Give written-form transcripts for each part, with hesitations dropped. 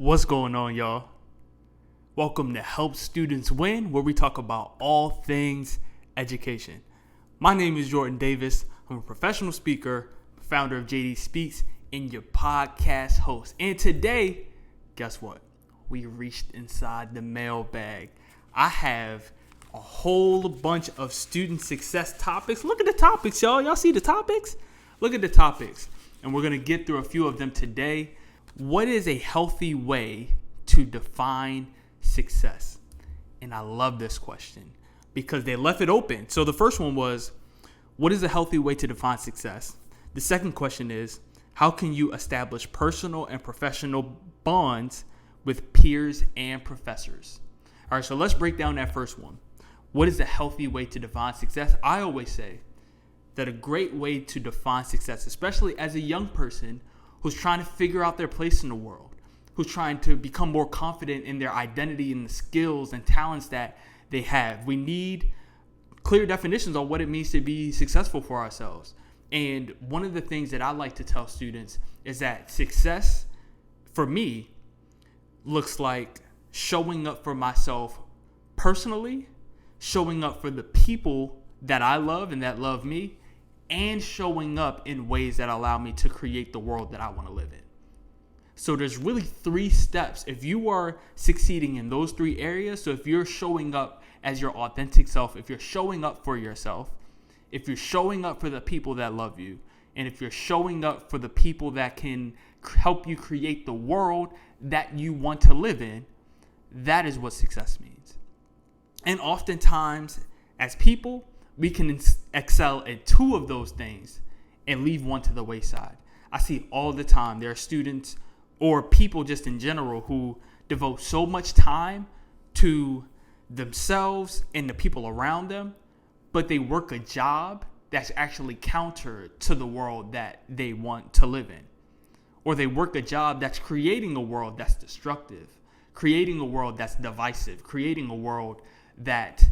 What's going on, y'all? Welcome to Help Students Win, where we talk about all things education. My name is Jordan Davis. I'm a professional speaker, founder of JD Speaks, and your podcast host. And today, guess what? We reached inside the mailbag. I have a whole bunch of student success topics. Look at the topics, y'all. Y'all see the topics? Look at the topics. And we're going to get through a few of them today. What is a healthy way to define success? And I love this question because they left it open. So the first one was, what is a healthy way to define success? The second question is, how can you establish personal and professional bonds with peers and professors? All right, so let's break down that first one. What is a healthy way to define success? I always say that a great way to define success, especially as a young person who's trying to figure out their place in the world, who's trying to become more confident in their identity and the skills and talents that they have. We need clear definitions on what it means to be successful for ourselves. And one of the things that I like to tell students is that success, for me, looks like showing up for myself personally, showing up for the people that I love and that love me, and showing up in ways that allow me to create the world that I want to live in. So there's really 3 steps. If you are succeeding in those 3 areas, so if you're showing up as your authentic self, if you're showing up for yourself, if you're showing up for the people that love you, and if you're showing up for the people that can help you create the world that you want to live in, that is what success means. And oftentimes, as people, we can excel at 2 of those things and leave one to the wayside. I see all the time there are students or people just in general who devote so much time to themselves and the people around them, but they work a job that's actually counter to the world that they want to live in. Or they work a job that's creating a world that's destructive, creating a world that's divisive, creating a world that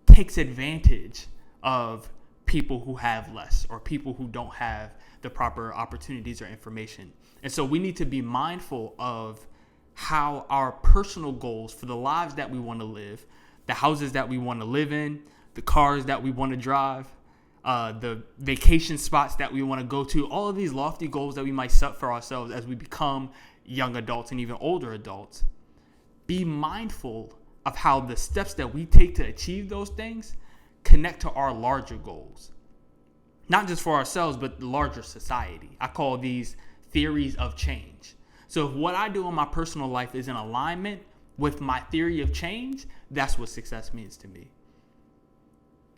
takes advantage of people who have less or people who don't have the proper opportunities or information. And so we need to be mindful of how our personal goals for the lives that we want to live, the houses that we want to live in, the cars that we want to drive, the vacation spots that we want to go to, all of these lofty goals that we might set for ourselves as we become young adults and even older adults. Be mindful of how the steps that we take to achieve those things connect to our larger goals. Not just for ourselves, but the larger society. I call these theories of change. So if what I do in my personal life is in alignment with my theory of change, that's what success means to me.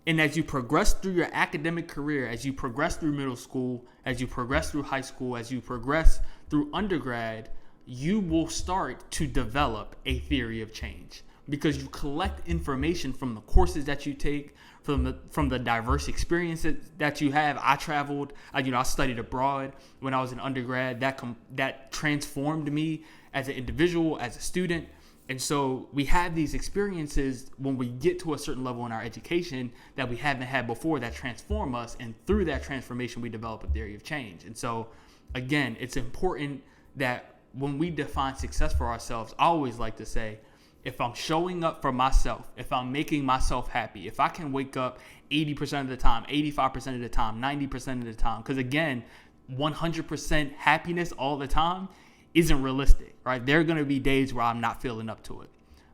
And as you progress through your academic career, as you progress through middle school, as you progress through high school, as you progress through undergrad, you will start to develop a theory of change because you collect information from the courses that you take, from the diverse experiences that you have. I traveled, I studied abroad when I was an undergrad. That transformed me as an individual, as a student. And so we have these experiences when we get to a certain level in our education that we haven't had before that transform us. And through that transformation, we develop a theory of change. And so, again, it's important that when we define success for ourselves, I always like to say, if I'm showing up for myself, if I'm making myself happy, if I can wake up 80% of the time, 85% of the time, 90% of the time, because again, 100% happiness all the time isn't realistic, right? There are going to be days where I'm not feeling up to it.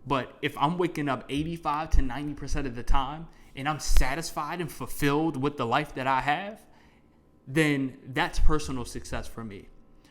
But if I'm waking up 85 to 90% of the time and I'm satisfied and fulfilled with the life that I have, then that's personal success for me.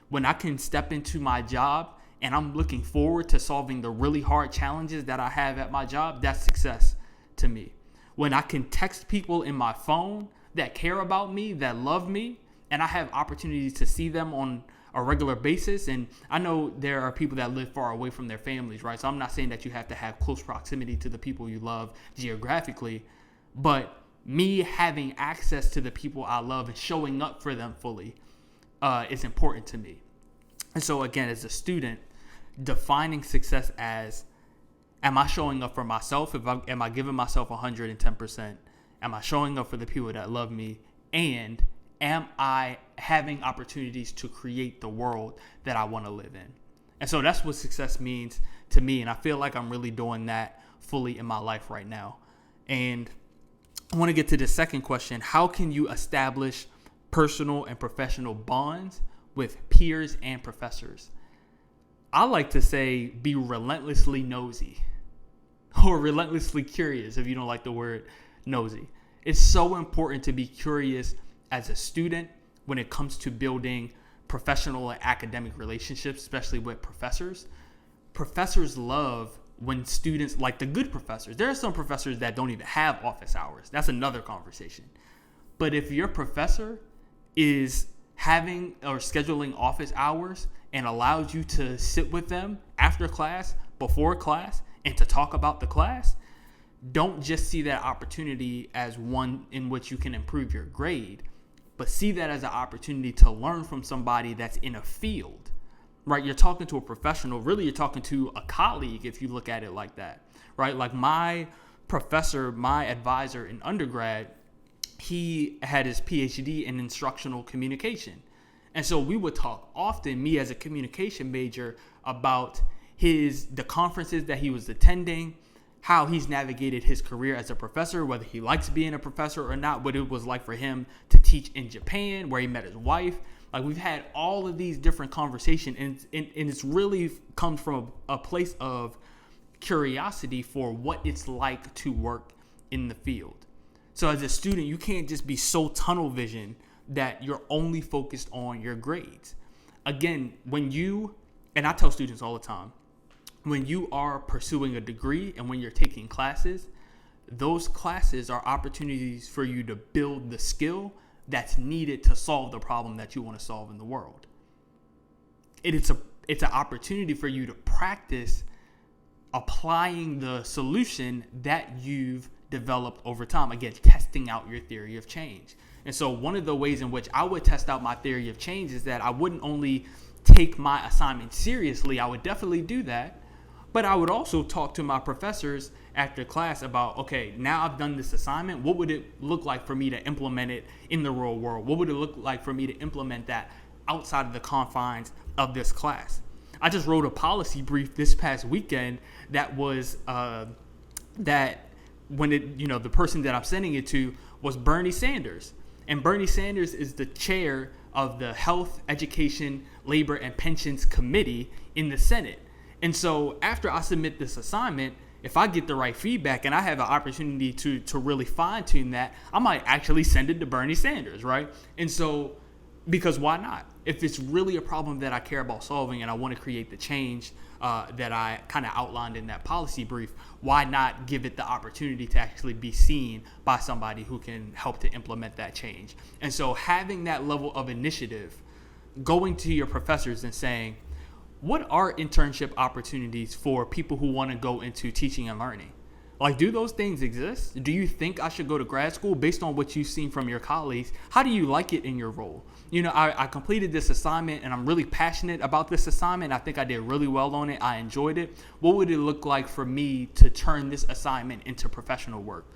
When I can step into my job and I'm looking forward to solving the really hard challenges that I have at my job, that's success to me. When I can text people in my phone that care about me, that love me, and I have opportunities to see them on a regular basis. And I know there are people that live far away from their families, right? So I'm not saying that you have to have close proximity to the people you love geographically, but me having access to the people I love and showing up for them fully is important to me. And so again, as a student, defining success as, am I showing up for myself? Am I giving myself 110%? Am I showing up for the people that love me? And am I having opportunities to create the world that I want to live in? And so that's what success means to me. And I feel like I'm really doing that fully in my life right now. And I want to get to the second question. How can you establish personal and professional bonds with peers and professors? I like to say be relentlessly nosy or relentlessly curious if you don't like the word nosy. It's so important to be curious as a student when it comes to building professional and academic relationships, especially with professors. Professors love when students, like the good professors, there are some professors that don't even have office hours. That's another conversation. But if your professor is having or scheduling office hours and allows you to sit with them after class, before class, and to talk about the class, don't just see that opportunity as one in which you can improve your grade, but see that as an opportunity to learn from somebody that's in a field, right? You're talking to a professional. Really, you're talking to a colleague if you look at it like that, right? Like my professor, my advisor in undergrad, he had his PhD in instructional communication. And so we would talk often, me as a communication major, about the conferences that he was attending, how he's navigated his career as a professor, whether he likes being a professor or not, what it was like for him to teach in Japan, where he met his wife. Like, we've had all of these different conversations, and it's really come from a place of curiosity for what it's like to work in the field. So as a student, you can't just be so tunnel vision that you're only focused on your grades. Again, and I tell students all the time, when you are pursuing a degree and when you're taking classes, those classes are opportunities for you to build the skill that's needed to solve the problem that you want to solve in the world. It's an opportunity for you to practice applying the solution that you've developed over time. Again, testing out your theory of change. And so one of the ways in which I would test out my theory of change is that I wouldn't only take my assignment seriously, I would definitely do that, but I would also talk to my professors after class about, okay, now I've done this assignment. What would it look like for me to implement it in the real world? What would it look like for me to implement that outside of the confines of this class? I just wrote a policy brief this past weekend that was the person that I'm sending it to was Bernie Sanders. And Bernie Sanders is the chair of the Health, Education, Labor, and Pensions Committee in the Senate. And so after I submit this assignment, if I get the right feedback and I have an opportunity to really fine tune that, I might actually send it to Bernie Sanders, right? And so, because why not? If it's really a problem that I care about solving and I want to create the change that I kind of outlined in that policy brief, why not give it the opportunity to actually be seen by somebody who can help to implement that change? And so having that level of initiative, going to your professors and saying, what are internship opportunities for people who want to go into teaching and learning? Like, do those things exist? Do you think I should go to grad school based on what you've seen from your colleagues? How do you like it in your role? You know, I completed this assignment and I'm really passionate about this assignment. I think I did really well on it. I enjoyed it. What would it look like for me to turn this assignment into professional work?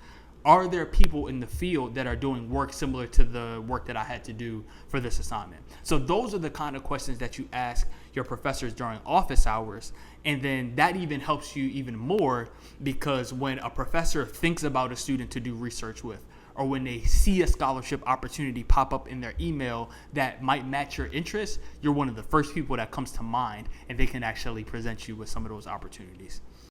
Are there people in the field that are doing work similar to the work that I had to do for this assignment? So those are the kind of questions that you ask your professors during office hours. And then that even helps you even more, because when a professor thinks about a student to do research with, or when they see a scholarship opportunity pop up in their email that might match your interests, you're one of the first people that comes to mind, and they can actually present you with some of those opportunities.